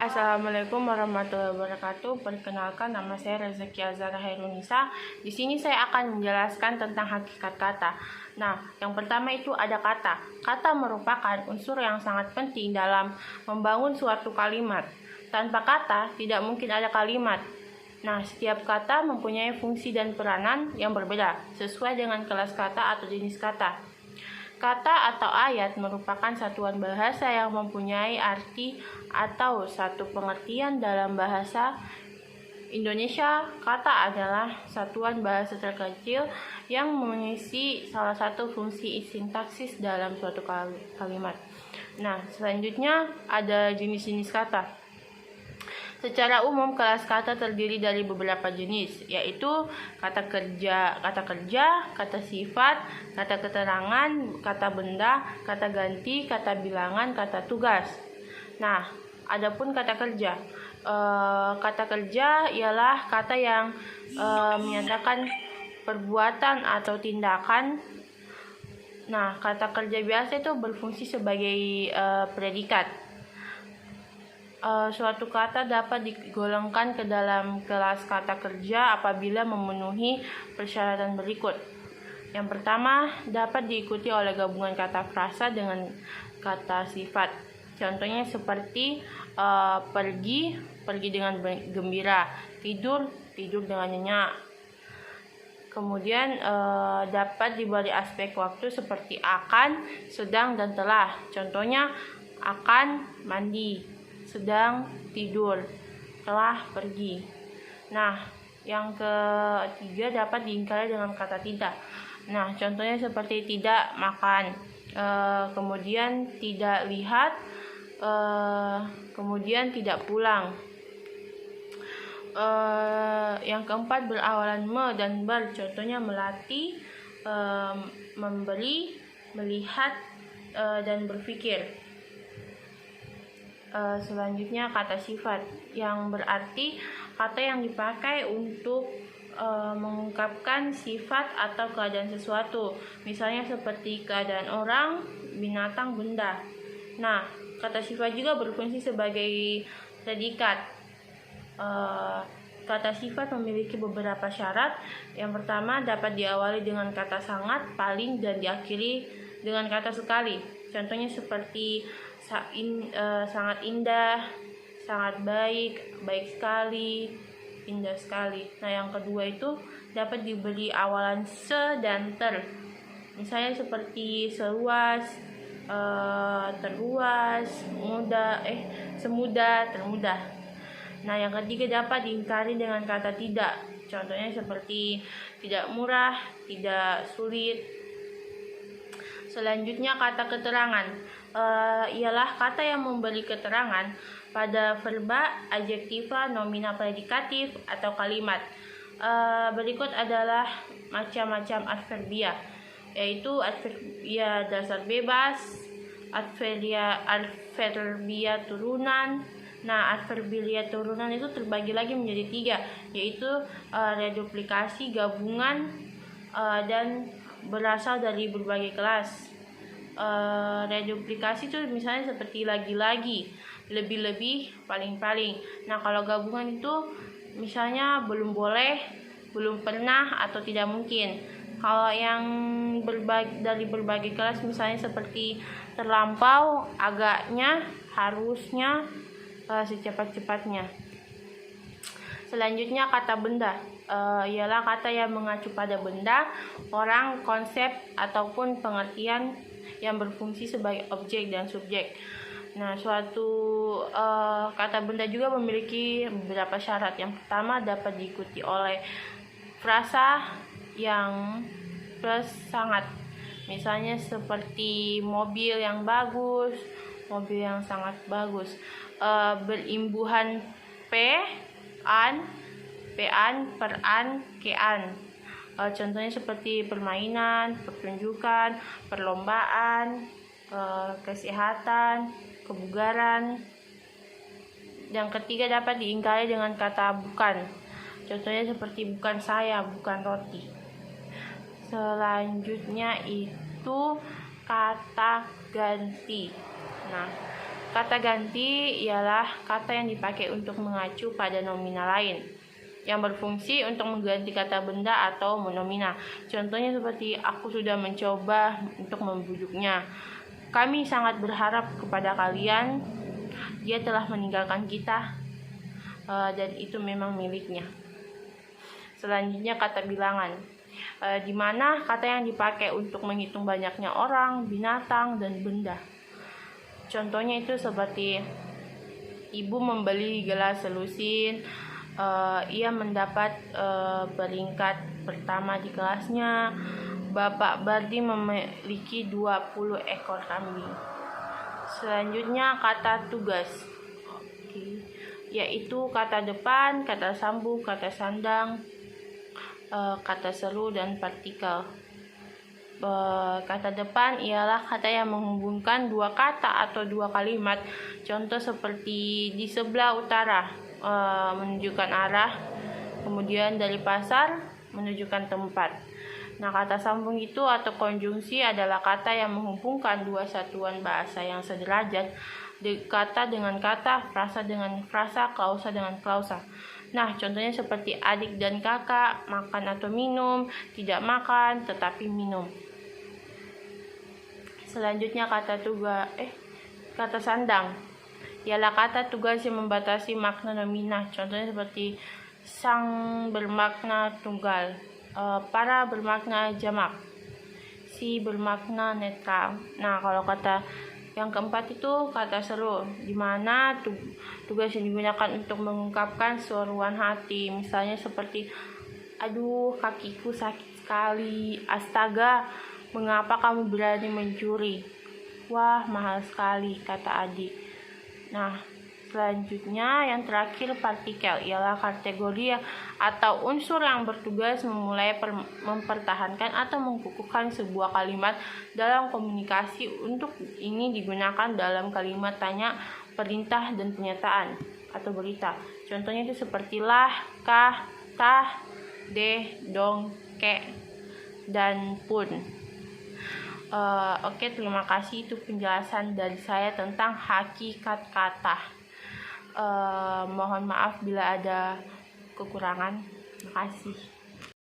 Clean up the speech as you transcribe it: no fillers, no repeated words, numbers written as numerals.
Assalamualaikum warahmatullahi wabarakatuh. Perkenalkan, nama saya Rezeki Azhara Hairunisa. Di sini saya akan menjelaskan tentang hakikat kata. Nah, yang pertama itu ada kata. Kata merupakan unsur yang sangat penting dalam membangun suatu kalimat. Tanpa kata, tidak mungkin ada kalimat. Nah, setiap kata mempunyai fungsi dan peranan yang berbeda, sesuai dengan kelas kata atau jenis kata. Kata atau ayat merupakan satuan bahasa yang mempunyai arti atau satu pengertian dalam bahasa Indonesia. Kata adalah satuan bahasa terkecil yang mengisi salah satu fungsi sintaksis dalam suatu kalimat. Nah, selanjutnya ada jenis-jenis kata. Secara umum, kelas kata terdiri dari beberapa jenis, yaitu kata kerja, kata sifat, kata keterangan, kata benda, kata ganti, kata bilangan, kata tugas. Nah, adapun kata kerja. Kata kerja ialah kata yang menyatakan perbuatan atau tindakan. Nah, kata kerja biasa itu berfungsi sebagai predikat. Suatu kata dapat digolongkan ke dalam kelas kata kerja apabila memenuhi persyaratan berikut. Yang pertama, dapat diikuti oleh gabungan kata frasa dengan kata sifat. Contohnya seperti pergi dengan gembira, tidur dengan nyenyak. Kemudian dapat diberi aspek waktu seperti akan, sedang, dan telah. Contohnya akan mandi, sedang tidur, telah pergi. Nah, yang ketiga dapat diingkari dengan kata tidak. Nah, contohnya seperti tidak makan, kemudian tidak lihat, kemudian tidak pulang. Yang keempat berawalan me dan ber, contohnya melatih, memberi, melihat, dan berpikir. Selanjutnya kata sifat, yang berarti kata yang dipakai untuk mengungkapkan sifat atau keadaan sesuatu, misalnya seperti keadaan orang, binatang, benda. Nah, kata sifat juga berfungsi sebagai predikat. Kata sifat memiliki beberapa syarat. Yang pertama, dapat diawali dengan kata sangat, paling, dan diakhiri dengan kata sekali. Contohnya seperti sangat indah, sangat baik, baik sekali, indah sekali. Nah, yang kedua itu dapat diberi awalan se dan ter. Misalnya seperti seluas, terluas, semudah, termudah. Nah, yang ketiga dapat diingkari dengan kata tidak. Contohnya seperti tidak murah, tidak sulit. Selanjutnya kata keterangan. Ialah kata yang memberi keterangan pada verba, adjektiva, nomina predikatif, atau kalimat. Berikut adalah macam-macam adverbia, yaitu adverbia dasar bebas, adverbia turunan. Nah, adverbia turunan itu terbagi lagi menjadi 3, yaitu reduplikasi, gabungan, dan berasal dari berbagai kelas. Reduplikasi itu misalnya seperti lagi-lagi, lebih-lebih, paling-paling. Nah, kalau gabungan itu misalnya belum boleh, belum pernah, atau tidak mungkin. Kalau yang dari berbagai kelas misalnya seperti terlampau, agaknya, harusnya, secepat-cepatnya. Selanjutnya kata benda. Ialah kata yang mengacu pada benda, orang, konsep, ataupun pengertian yang berfungsi sebagai objek dan subjek. Nah, suatu kata benda juga memiliki beberapa syarat. Yang pertama dapat diikuti oleh frasa yang plus sangat. Misalnya seperti mobil yang bagus, mobil yang sangat bagus. Berimbuhan pean, peran, kean. Contohnya seperti permainan, pertunjukan, perlombaan, kesehatan, kebugaran. Yang ketiga dapat diingkari dengan kata bukan. Contohnya seperti bukan saya, bukan roti. Selanjutnya itu kata ganti. Nah, Kata ganti ialah kata yang dipakai untuk mengacu pada nomina lain, yang berfungsi untuk mengganti kata benda atau monomina. Contohnya seperti aku sudah mencoba untuk membujuknya. Kami sangat berharap kepada kalian. Dia telah meninggalkan kita, dan itu memang miliknya. Selanjutnya kata bilangan, di mana kata yang dipakai untuk menghitung banyaknya orang, binatang, dan benda. Contohnya itu seperti ibu membeli gelas selusin, ia mendapat peringkat pertama di kelasnya. Bapak Bardi memiliki 20 ekor kambing. Selanjutnya kata tugas, yaitu kata depan, kata sambung, kata sandang, kata seru, dan partikel. Kata depan ialah kata yang menghubungkan dua kata atau dua kalimat. Contoh seperti di sebelah utara, menunjukkan arah, kemudian dari pasar menunjukkan tempat. Nah, kata sambung itu atau konjungsi adalah kata yang menghubungkan dua satuan bahasa yang sederajat, kata dengan kata, frasa dengan frasa, klausa dengan klausa. Nah, contohnya seperti adik dan kakak, makan atau minum, tidak makan tetapi minum. Selanjutnya kata sandang ialah kata tugas yang membatasi makna nomina. Contohnya seperti sang bermakna tunggal, para bermakna jamak, si bermakna netral. Nah, kalau kata yang keempat itu kata seru, di mana tugas yang digunakan untuk mengungkapkan seruan hati. Misalnya seperti, aduh kakiku sakit sekali, astaga mengapa kamu berani mencuri, wah mahal sekali, kata adik. Nah, selanjutnya yang terakhir partikel ialah kategori atau unsur yang bertugas mempertahankan atau mengukuhkan sebuah kalimat dalam komunikasi. Untuk ini digunakan dalam kalimat tanya, perintah, dan pernyataan atau berita. Contohnya itu seperti lah, kah, tah, deh, dong, ke, dan pun. Oke, terima kasih, itu penjelasan dari saya tentang hakikat kata. Mohon maaf bila ada kekurangan. Terima kasih.